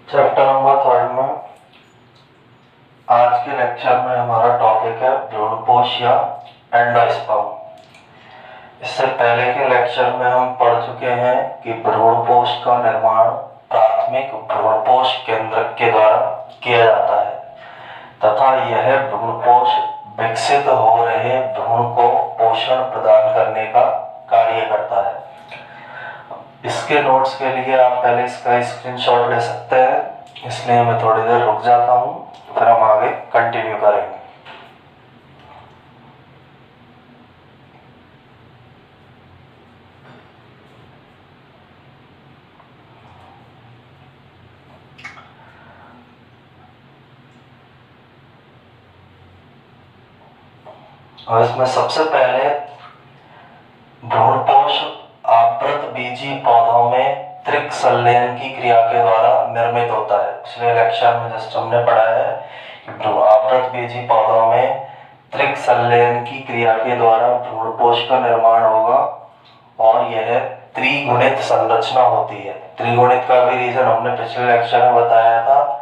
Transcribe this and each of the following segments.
Chapter number 3 में आज के लेक्चर में हमारा टॉपिक है भ्रूणपोष या एंडोस्पर्म। इससे पहले के लेक्चर में हम पढ़ चुके हैं कि भ्रूणपोष का निर्माण प्राथमिक भ्रूणपोष केंद्रक के द्वारा किया जाता है तथा यह भ्रूणपोष विकसित हो रहे भ्रूण को पोषण प्रदान करने का कार्य करता है। इसके नोट्स के लिए आप पहले इसका स्क्रीनशॉट ले सकते हैं, इसलिए मैं थोड़ी देर रुक जाता हूं, फिर हम आगे कंटिन्यू करेंगे। और इसमें सबसे पहले भ्रूणपोष आवृत बीजी पौधों में त्रिक संलयन की क्रिया के द्वारा निर्मित होता है। पिछले लेक्चर में जस्ट हमने पढ़ा है कि आवृत बीजी पौधों में त्रिक संलयन की क्रिया के द्वारा भ्रूणपोष का निर्माण होगा और यह त्रिगुणित संरचना होती है। त्रिगुणित का भी रीजन हमने पिछले लेक्चर में बताया था।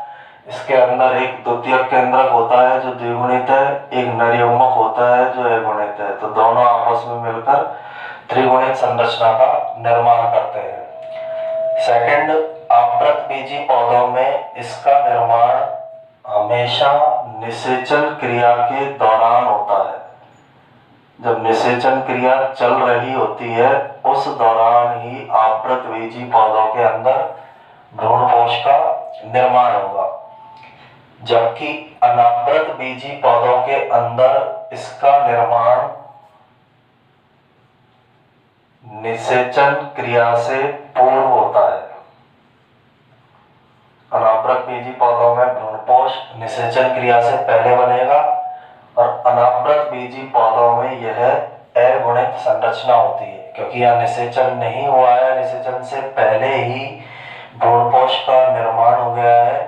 इसके अंदर एक द्वितीयक केंद्रक होता है जो द्विगुणित है, एक नरयुग्मक होता है जो अगुणित है, तो दोनों आपस में मिलकर त्रिगुणित संरचना का निर्माण करते हैं। सेकंड, आवृत बीजी पौधों में इसका निर्माण हमेशा निषेचन क्रिया के दौरान होता है। जब निषेचन क्रिया चल रही होती है उस दौरान ही आवृत बीजी पौधों के अंदर भ्रूणपोष का निर्माण होगा, जबकि अनावृत बीजी पौधों के अंदर इसका निर्माण निषेचन क्रिया से पूर्व होता है। अनावृत बीजी पौधों में भ्रूणपोष निषेचन क्रिया से पहले बनेगा और अनावृत बीजी पौधों में यह अगुणित संरचना होती है। क्योंकि यह निषेचन नहीं हुआ है, निषेचन से पहले ही भ्रूणपोष का निर्माण हो गया है,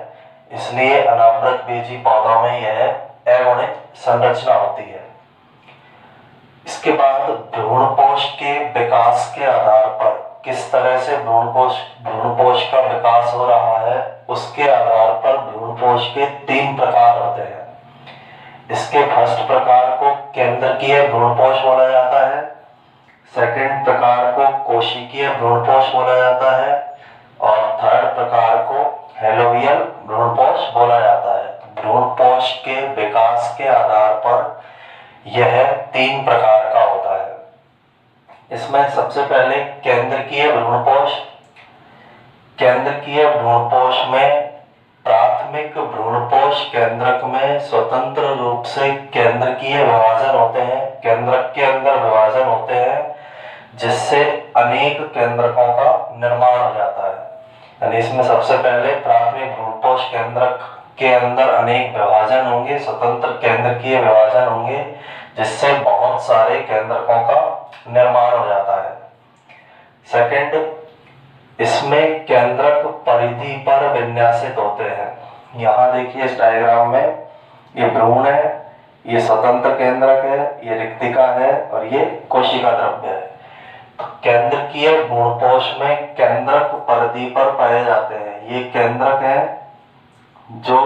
इसलिए अनावृत बीजी पौधों में यह अगुणित संरचना होती है। इसके बाद भ्रूणपोष के विकास के आधार पर किस तरह से भ्रूणपोष का विकास हो रहा है उसके आधार पर भ्रूणपोष के 3 प्रकार होते हैं। इसके फर्स्ट प्रकार को केंद्रकीय भ्रूणपोष बोला जाता है, सेकंड प्रकार को कोशिकीय भ्रूणपोष बोला जाता है और थर्ड प्रकार को हेलोवियल भ्रूणपोष बोला जाता है। भ्रूणपोष के विकास के आधार पर यह 3 प्रकार का होता है। इसमें सबसे पहले केंद्रकीय भ्रूणपोष। केंद्रकीय भ्रूणपोष में प्राथमिक भ्रूणपोष केंद्रक में स्वतंत्र रूप से केंद्रकीय विभाजन होते हैं, केंद्रक के अंदर विभाजन होते हैं, जिससे अनेक केंद्रकों का निर्माण हो जाता है। यानी इसमें सबसे पहले प्राथमिक भ्रूणपोष केंद्रक के अंदर अनेक विभाजन होंगे, स्वतंत्र केंद्रकीय विभाजन होंगे, जिससे बहुत सारे केंद्रकों का निर्माण हो जाता है। सेकंड, इसमें केंद्रक परिधि पर विन्यासित होते हैं। यहाँ देखिए इस डायग्राम में ये भ्रूण है, ये स्वतंत्र केंद्रक है, ये रिक्तिका है और ये कोशिका द्रव्य है। तो केंद्रकीय भ्रूणपोष में केंद्रक परिधि पर पाए जाते हैं। ये केंद्रक है जो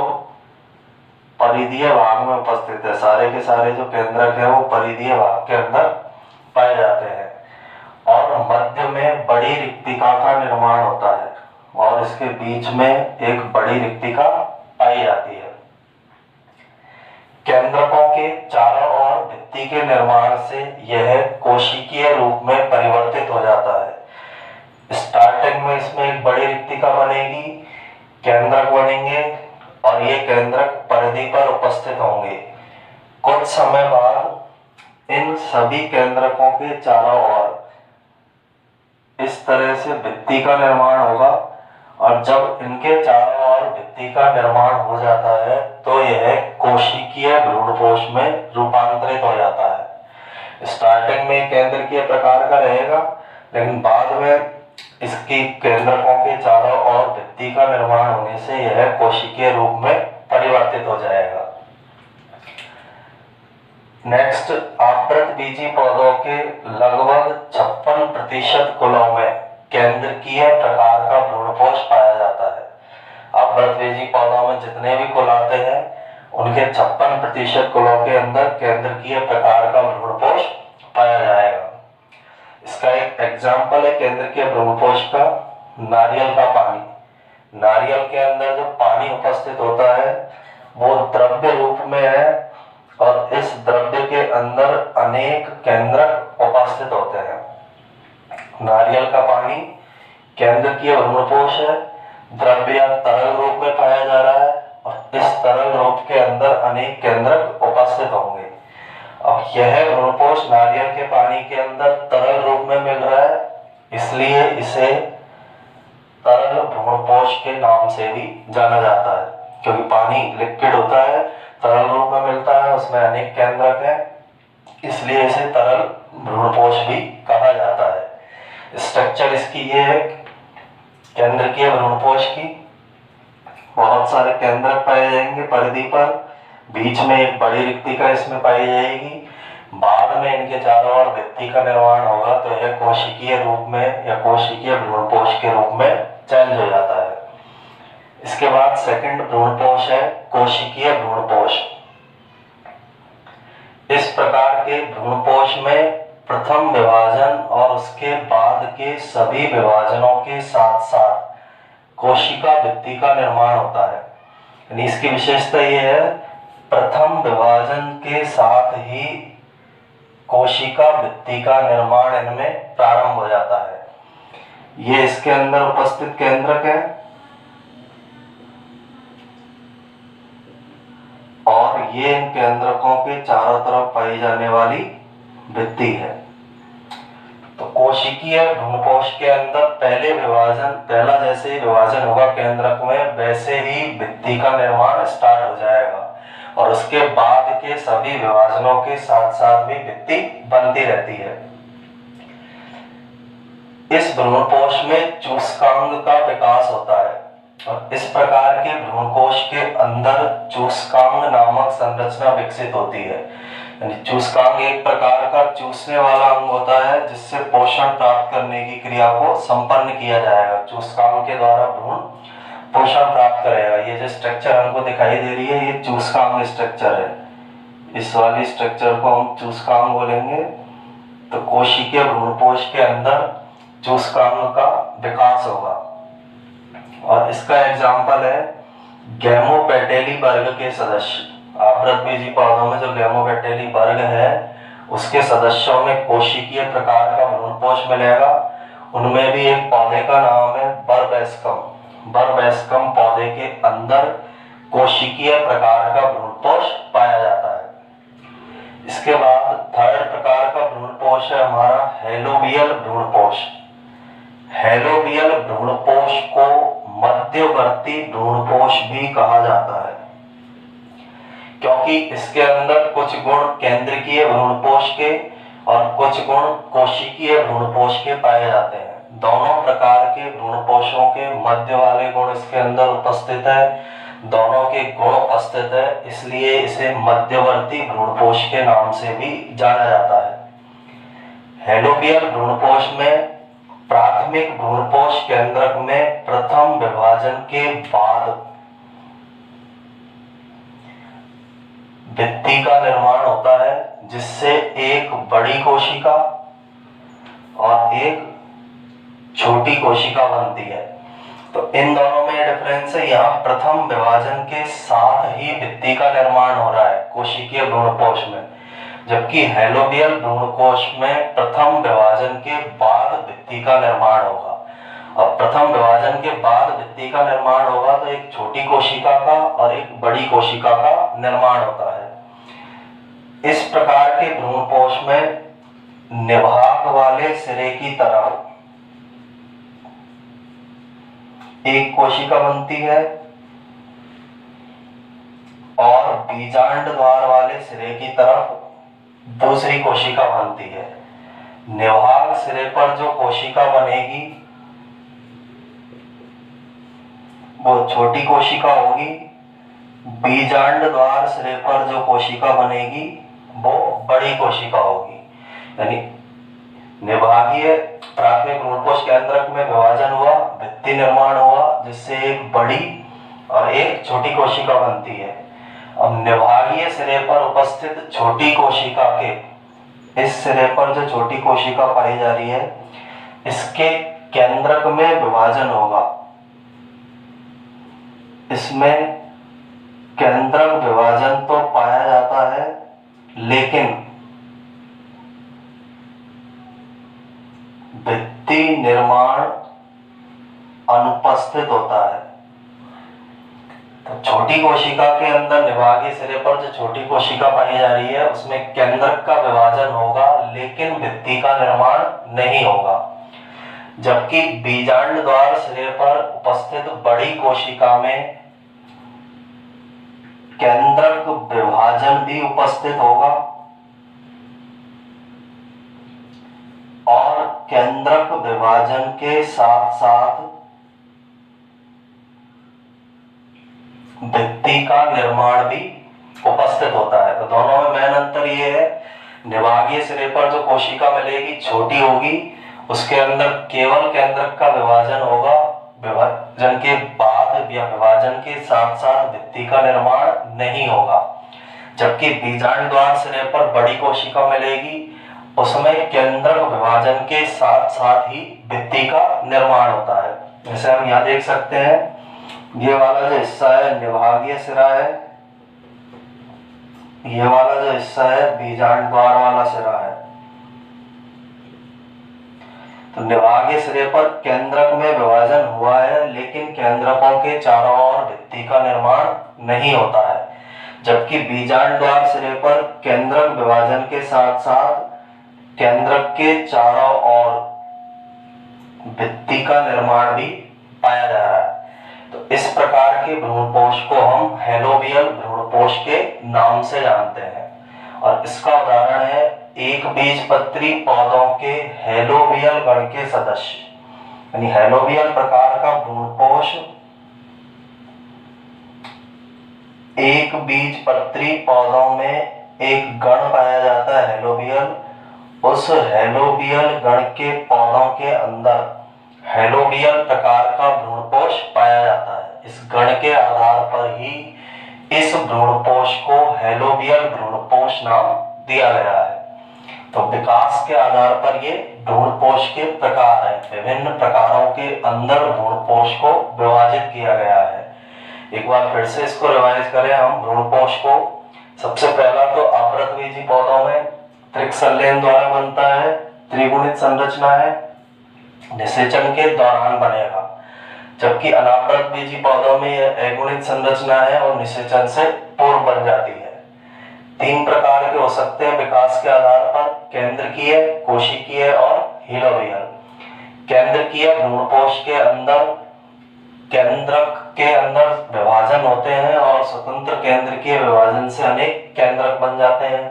परिधीय भाग में उपस्थित है। सारे के सारे जो केंद्रक है वो परिधीय भाग के अंदर पाए जाते हैं और मध्य में बड़ी रिक्तिका का निर्माण होता है और इसके बीच में एक बड़ी रिक्तिका पाई जाती है। केंद्रकों के चारों ओर भित्ति के निर्माण से यह कोशिकीय रूप में परिवर्तित हो जाता है। स्टार्टिंग में इसमें एक बड़ी रिक्तिका बनेगी, केंद्रक बनेंगे और ये केंद्रक परिधि पर उपस्थित होंगे। कुछ समय बाद इन सभी केंद्रकों के चारों ओर इस तरह से भित्ति का निर्माण होगा और जब इनके चारों ओर भित्ति का निर्माण हो जाता है तो यह कोशिकीय भ्रूणपोष में रूपांतरित हो जाता है। स्टार्टिंग में केंद्रकीय प्रकार का रहेगा, लेकिन बाद में इसकी केंद्रकों के चारों ओर भित्ति का निर्माण होने से यह कोशिकीय रूप में परिवर्तित हो जाएगा। नेक्स्ट, आवृत बीजी पौधों के लगभग 56% कुलों में केंद्रकीय प्रकार का भ्रूणपोष पाया जाता है। आवृतबीजी पौधों में जितने भी कुल आते हैं उनके 56% कुलों के अंदर केंद्रकीय प्रकार का भ्रूणपोष पाया जाएगा। इसका एक एग्जाम्पल है केंद्रकीय भ्रूणपोष का, नारियल का पानी। नारियल के अंदर जो पानी उपस्थित होता है वो द्रव्य रूप में है और इस द्रव्य के अंदर अनेक केंद्रक उपस्थित होते हैं। नारियल का पानी केंद्रकीय भ्रूणपोष है, द्रव्य या तरल रूप में पाया जा रहा है और इस तरल रूप के अंदर अनेक केंद्रक उपस्थित होंगे। अब यह भ्रूणपोष नारियल के पानी के अंदर तरल रूप में मिल रहा है, इसलिए इसे तरल भ्रूणपोष के नाम से भी जाना जाता है, क्योंकि पानी लिक्विड होता है, तरल रूप में मिलता है, उसमें अनेक केंद्रक हैं, इसलिए इसे तरल भ्रूणपोष भी कहा जाता है। स्ट्रक्चर इसकी ये है केंद्रकीय भ्रूणपोष की, बहुत सारे केंद्रक पाए जाएंगे परिधि पर, बीच में एक बड़ी रिक्तिका इसमें पाई जाएगी, बाद में इनके चारों ओर भित्ति का निर्माण होगा तो यह कोशिकीय रूप में या कोशिकीय भ्रूणपोष के रूप में चेंज हो जाता है। इसके बाद सेकंड भ्रूणपोष है कोशिकीय भ्रूणपोष। इस प्रकार के भ्रूणपोष में प्रथम विभाजन और उसके बाद के सभी विभाजनों के साथ साथ कोशिका भित्ति का निर्माण होता है। यानी इसकी विशेषता यह है, प्रथम विभाजन के साथ ही कोशिका भित्ति का निर्माण इनमें प्रारंभ हो जाता है। ये इसके अंदर उपस्थित केंद्रक है और ये इन केंद्रकों के चारों तरफ पाई जाने वाली भित्ति है। तो कोशिकीय भ्रूणपोष के अंदर पहला जैसे ही विभाजन होगा केंद्रक में, वैसे ही भित्ति का निर्माण स्टार्ट हो जाएगा और उसके बाद के सभी विभाजनों के साथ साथ भी भित्ति बनती रहती है। इस भ्रूणपोष में चूस्कांग का विकास होता है और इस प्रकार के भ्रूणकोश के अंदर चूस्कांग नामक संरचना विकसित होती है। यानी चूस्कांग एक प्रकार का चूसने वाला अंग होता है जिससे पोषण प्राप्त करने की क्रिया को संपन्न किया जाएगा। चूस्कांग के द्वारा भ्रूण पोषण प्राप्त करेगा। ये जो स्ट्रक्चर हमको दिखाई दे रही है ये चूस्कांग स्ट्रक्चर है। इस वाली स्ट्रक्चर को हम चूस्कांग बोलेंगे। तो कोशिकीय भ्रूणपोष के अंदर चूस्कांग का विकास होगा और इसका एग्जाम्पल है गैमोपेटेली वर्ग के सदस्य। आवृतबीजी पौधों में जो गैमोपेटेली वर्ग है उसके सदस्यों में कोशिकीय प्रकार का भ्रूणपोष मिलेगा। उनमें भी एक पौधे का नाम है बरबैस्कम। बरबैस्कम पौधे के अंदर कोशिकीय प्रकार का भ्रूणपोष पाया जाता है। इसके बाद थर्ड प्रकार का भ्रूणपोष है हमारा हेलोबियल भ्रूणपोष। हेलोबियल भ्रूणपोष को मध्यवर्ती भ्रूणपोष भी कहा जाता है क्योंकि इसके अंदर कुछ गुण केंद्रकीय भ्रूणपोष के और कुछ गुण कोशिकीय भ्रूणपोष के पाए जाते हैं। दोनों प्रकार के भ्रूणपोषों के मध्य वाले गुण इसके अंदर उपस्थित है, दोनों के गुण उपस्थित है, इसलिए इसे मध्यवर्ती भ्रूणपोष के नाम से भी जाना जाता है। हेलोबियल भ्रूणपोष में प्राथमिक भ्रूणपोष केंद्रक में प्रथम विभाजन के बाद भित्ति का निर्माण होता है जिससे एक बड़ी कोशिका और एक छोटी कोशिका बनती है। तो इन दोनों में डिफरेंस है, यहाँ प्रथम विभाजन के साथ ही भित्ति का निर्माण हो रहा है कोशिकीय भ्रूणपोष में, जबकि हेलोबियल भ्रूणकोश में प्रथम विभाजन के बाद भित्ति का निर्माण होगा। अब प्रथम विभाजन के बाद भित्ति का निर्माण होगा तो एक छोटी कोशिका का और एक बड़ी कोशिका का निर्माण होता है। इस प्रकार के भ्रूणपोष में निभाग वाले सिरे की तरफ एक कोशिका बनती है और बीजांड द्वार वाले सिरे की तरफ दूसरी कोशिका बनती है। निभाग सिरे पर जो कोशिका बनेगी वो छोटी कोशिका होगी, बीजांड द्वार सिरे पर जो कोशिका बनेगी वो बड़ी कोशिका होगी। यानी निभागीय प्राथमिक भ्रूणपोष केंद्रक में विभाजन हुआ, भित्ति निर्माण हुआ जिससे एक बड़ी और एक छोटी कोशिका बनती है। अब निभागीय सिरे पर उपस्थित छोटी कोशिका के, इस सिरे पर जो छोटी कोशिका पाई जा रही है, इसके केंद्रक में विभाजन होगा। इसमें केंद्रक विभाजन तो पाया जाता है, लेकिन भित्ति निर्माण अनुपस्थित होता है। तो छोटी कोशिका के अंदर निभागीय सिरे पर जो छोटी कोशिका पाई जा रही है, उसमें केंद्रक का विभाजन होगा, लेकिन भित्ति का निर्माण नहीं होगा। जबकि बीजांड द्वार सिरे पर उपस्थित बड़ी कोशिका में केंद्रक विभाजन भी उपस्थित होगा और केंद्रक विभाजन के साथ साथ भित्ति का निर्माण भी उपस्थित होता है। तो दोनों में मेन अंतर ये है, निभागीय सिरे पर जो कोशिका मिलेगी छोटी होगी, उसके अंदर केवल केंद्रक का विभाजन होगा, विभाजन के बाद या विभाजन के साथ साथ भित्ति का निर्माण नहीं होगा। जबकि बीजांड द्वार सिरे पर बड़ी कोशिका मिलेगी, उसमें केंद्रक विभाजन के साथ साथ ही भित्ति का निर्माण होता है। जैसे हम यहाँ देख सकते हैं, ये वाला जो हिस्सा है निभागीय सिरा है, ये वाला जो हिस्सा है बीजांड द्वार वाला सिरा है। तो निभागीय सिरे पर केंद्रक में विभाजन हुआ है, लेकिन केंद्रकों के चारों ओर भित्ति का निर्माण नहीं होता है। जबकि बीजांड द्वार सिरे पर केंद्रक विभाजन के साथ साथ केंद्रक के चारों ओर भित्ति का निर्माण भी पाया जा रहा है। तो इस प्रकार के भ्रूणपोष को हम हेलोबियल भ्रूणपोष के नाम से जानते हैं। और इसका उदाहरण है एक बीजपत्री पौधों के हेलोबियल गण के सदस्य, यानी हेलोबियल प्रकार का भ्रूणपोष एक बीजपत्री पौधों में एक गण पाया जाता है हेलोबियल। उस हेलोबियल गण के पौधों के अंदर हेलोबियल प्रकार का भ्रूणपोष पाया जाता है। इस गण के आधार पर ही इस भ्रूणपोष को हेलोबियल भ्रूणपोष नाम दिया गया है। तो विकास के आधार पर ये भ्रूणपोष के प्रकार हैं। विभिन्न प्रकारों के अंदर भ्रूणपोष को विभाजित किया गया है। एक बार फिर से इसको रिवाइज करें हम भ्रूणपोष को। सबसे पहला तो आवृतबीजी पौधों में त्रिकसल्यन द्वारा बनता है, त्रिगुणित संरचना है, निषेचन के दौरान बनेगा। जबकि अनावृतबीजी पौधों में यह अगुणित संरचना है और निषेचन से पूर्व बन जाती है। तीन प्रकार के हो सकते हैं विकास के आधार पर, केंद्रकीय, कोशिकीय और हिलोबियल। केंद्रकीय भ्रूणपोष के अंदर केंद्रक के अंदर विभाजन होते हैं और स्वतंत्र केंद्रकीय विभाजन से अनेक केंद्रक बन जाते हैं।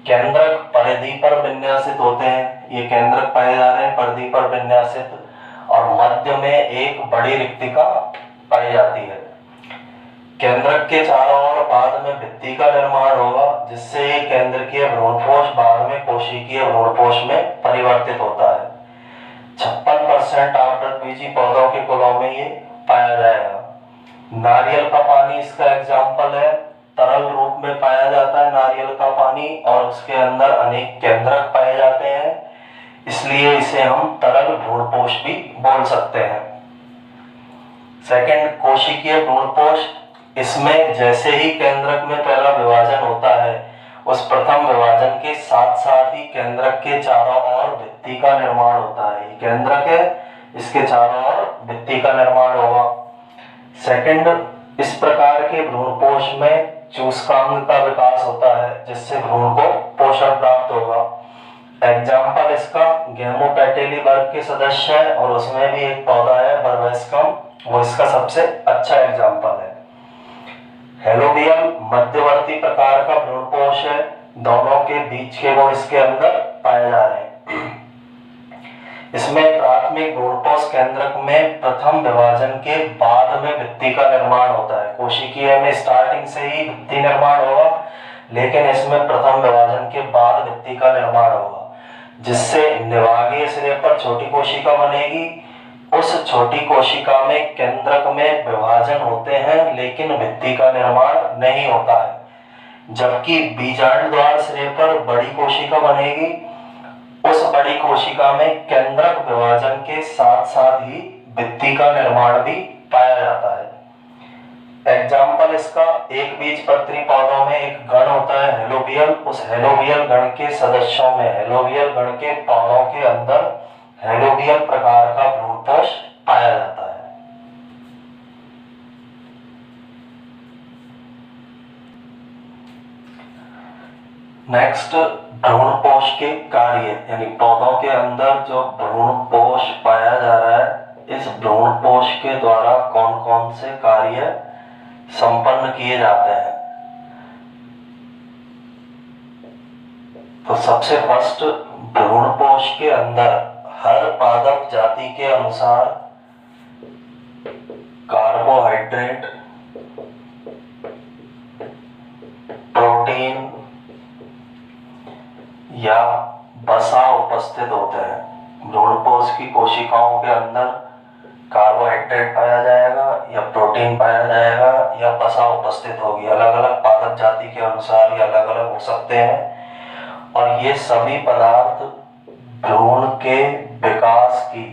केंद्रक परिधि पर विन्यासित होते हैं, ये केंद्रक पाए जा रहे हैं परिधि पर विन्यासित, और मध्य में एक बड़ी रिक्तिका पाई जाती है। केंद्रक के चारों ओर बाद में भित्ति का निर्माण होगा, जिससे ये केंद्रकीय भ्रूणपोष बाद में कोशिकीय भ्रूणपोष में परिवर्तित होता है। 56% आवृतबीजी पौधों के कुलों में ये पाया जाएगा। नारियल का पानी इसका एग्जाम्पल है, तरल रूप में पाया जाता है नारियल का पानी और उसके अंदर अनेक केंद्रक पाए जाते हैं, इसलिए इसे हम तरल भ्रूणपोष भी बोल सकते हैं। सेकंड, कोशिकीय भ्रूणपोष। इसमें जैसे ही केंद्रक में पहला विभाजन होता है, उस प्रथम विभाजन के साथ साथ ही केंद्रक के चारों ओर भित्ति का निर्माण होता है। ये केंद्रक है, इसके चारों ओर भित्ति का निर्माण होगा। सेकंड, इस प्रकार के भ्रूणपोष में चूसकांग का विकास होता है, जिससे भ्रूण को पोषण प्राप्त होगा। एग्जाम्पल इसका गेमोपेटेली वर्ग के सदस्य है और उसमें भी एक पौधा है बर्बेस्कम, वो इसका सबसे अच्छा एग्जाम्पल है। हेलोबियल मध्यवर्ती प्रकार का भ्रूणपोष है, दोनों के बीच के गुण इसके अंदर पाए जा रहे हैं। इसमें प्राथमिक भ्रूणपोष केंद्रक में प्रथम विभाजन के बाद में भित्ति का निर्माण होता है। कोशिकीय में स्टार्टिंग से ही भित्ति निर्माण होगा, लेकिन इसमें प्रथम विभाजन के बाद भित्ति का निर्माण होगा, जिससे निभागीय सिरे पर छोटी कोशिका बनेगी, उस छोटी कोशिका में केंद्रक में विभाजन होते हैं लेकिन भित्ति का निर्माण नहीं होता है। जबकि बीजांड द्वार सिरे पर बड़ी कोशिका बनेगी, उस बड़ी कोशिका में केंद्रक विभाजन के साथ साथ ही भित्ति का निर्माण भी पाया जाता है। एग्जाम्पल इसका, एक बीजपत्री पौधों में एक गण होता है हेलोबियल, उस हेलोबियल गण के सदस्यों में, हेलोबियल गण के पौधों के अंदर हेलोबियल प्रकार का भ्रूणपोष पाया जाता है। नेक्स्ट, भ्रूणपोष के कार्य, यानी पौधों के अंदर जो भ्रूणपोष पाया जा रहा है, इस भ्रूणपोष के द्वारा कौन कौन से कार्य संपन्न किए जाते हैं। तो सबसे फर्स्ट, भ्रूणपोष के अंदर हर पादप जाति के अनुसार कार्बोहाइड्रेट, प्रोटीन या वसा उपस्थित होते हैं। भ्रूणपोष की कोशिकाओं के अंदर कार्बोहाइड्रेट पाया जाएगा या प्रोटीन पाया जाएगा या वसा उपस्थित होगी। अलग अलग पादप जाति के अनुसार ये अलग अलग हो सकते हैं और ये सभी पदार्थ भ्रूण के विकास की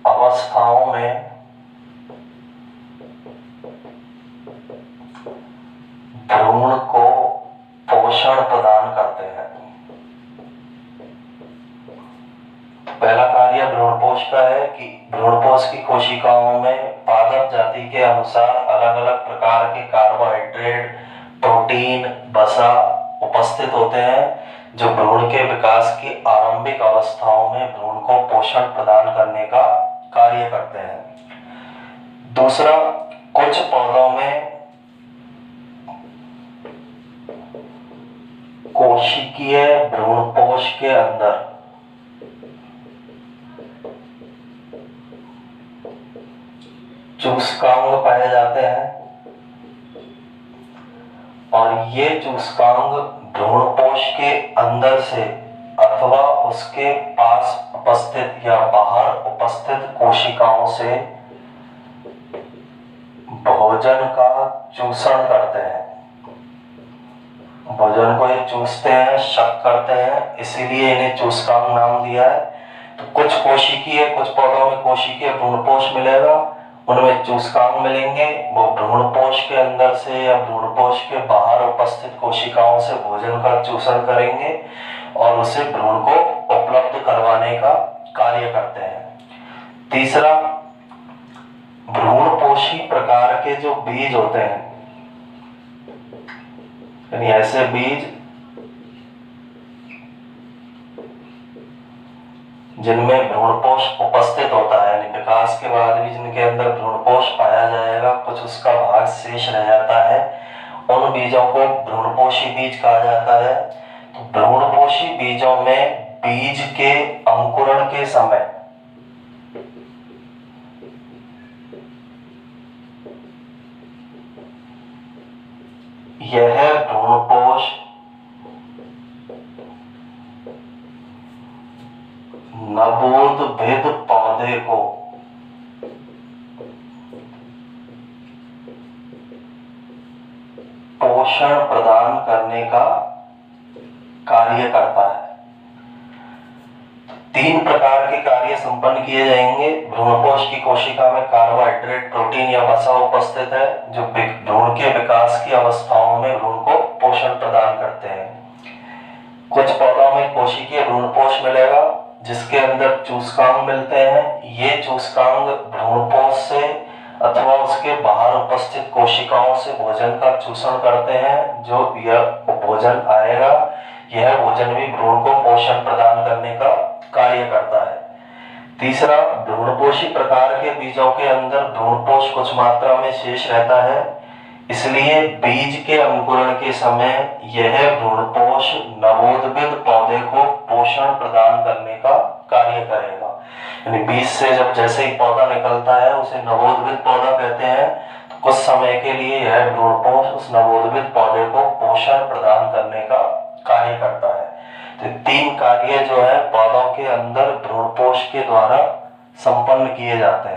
अवस्थाओं में भ्रूण को पोषण प्रदान करते हैं। पहला कार्य भ्रूणपोष का है कि भ्रूणपोष की कोशिकाओं में पादप जाति के अनुसार अलग अलग प्रकार के कार्बोहाइड्रेट, प्रोटीन, वसा उपस्थित होते हैं जो भ्रूण के विकास की आरंभिक अवस्थाओं में भ्रूण को पोषण प्रदान करने का कार्य करते हैं। दूसरा, कुछ पौधों में कोशिकीय भ्रूणपोष के अंदर चूसकांग पाए जाते हैं और ये चूसकांग भ्रूणपोष के अंदर से अथवा उसके पास उपस्थित या बाहर उपस्थित कोशिकाओं से भोजन का चूषण करते हैं। भोजन को ये चूसते हैं, शक करते हैं, इसीलिए इन्हें चूसकांग नाम दिया है। तो कुछ कोशिकीय, कुछ पौधों में कोशिकीय भ्रूणपोष मिलेगा, उनमें चूसकांग मिलेंगे, वो भ्रूणपोष के अंदर से या भ्रूणपोष के बाहर उपस्थित कोशिकाओं से भोजन का चूषण करेंगे और उसे भ्रूण को उपलब्ध करवाने का कार्य करते हैं। तीसरा, भ्रूणपोषी प्रकार के जो बीज होते हैं, यानी ऐसे बीज जिनमें भ्रूणपोष उपस्थित होता है, यानी विकास के बाद भी जिनके अंदर भ्रूणपोष पाया जाएगा, कुछ उसका भाग शेष रह जाता है, उन बीजों को भ्रूणपोषी बीज कहा जाता है। तो भ्रूणपोषी बीजों में बीज के अंकुरण के समय यह भ्रूणपोष नवोद्भिद पौधे को पोषण प्रदान करने का कार्य करता है। तीन प्रकार के कार्य संपन्न किए जाएंगे। भ्रूणपोष की कोशिका में कार्बोहाइड्रेट, प्रोटीन या वसा उपस्थित है जो भ्रूण के विकास की अवस्थाओं में भ्रूण को पोषण प्रदान करते हैं। कुछ पौधों में कोशिकीय भ्रूणपोष मिलेगा जिसके अंदर चूसकांग मिलते हैं। ये चूसकांग भ्रूणपोष से अथवा उसके बाहर उपस्थित कोशिकाओं से भोजन का चूषण करते हैं। जो यह भोजन आएगा, यह भोजन भी भ्रूण को पोषण प्रदान करने का कार्य करता है। तीसरा, भ्रूणपोषी प्रकार के बीजों के अंदर भ्रूणपोष कुछ मात्रा में शेष रहता है, इसलिए बीज के अंकुरण के समय यह भ्रूणपोष नवोद्भिद पौधे को पोषण प्रदान करने का कार्य करेगा। यानी बीज से जब जैसे ही पौधा निकलता है उसे नवोद्भिद पौधा कहते हैं, तो कुछ समय के लिए यह भ्रूणपोष उस नवोद्भिद पौधे को पोषण प्रदान करने का कार्य करता है। तो 3 कार्य जो है पौधों के अंदर भ्रूणपोष के द्वारा संपन्न किए जाते हैं।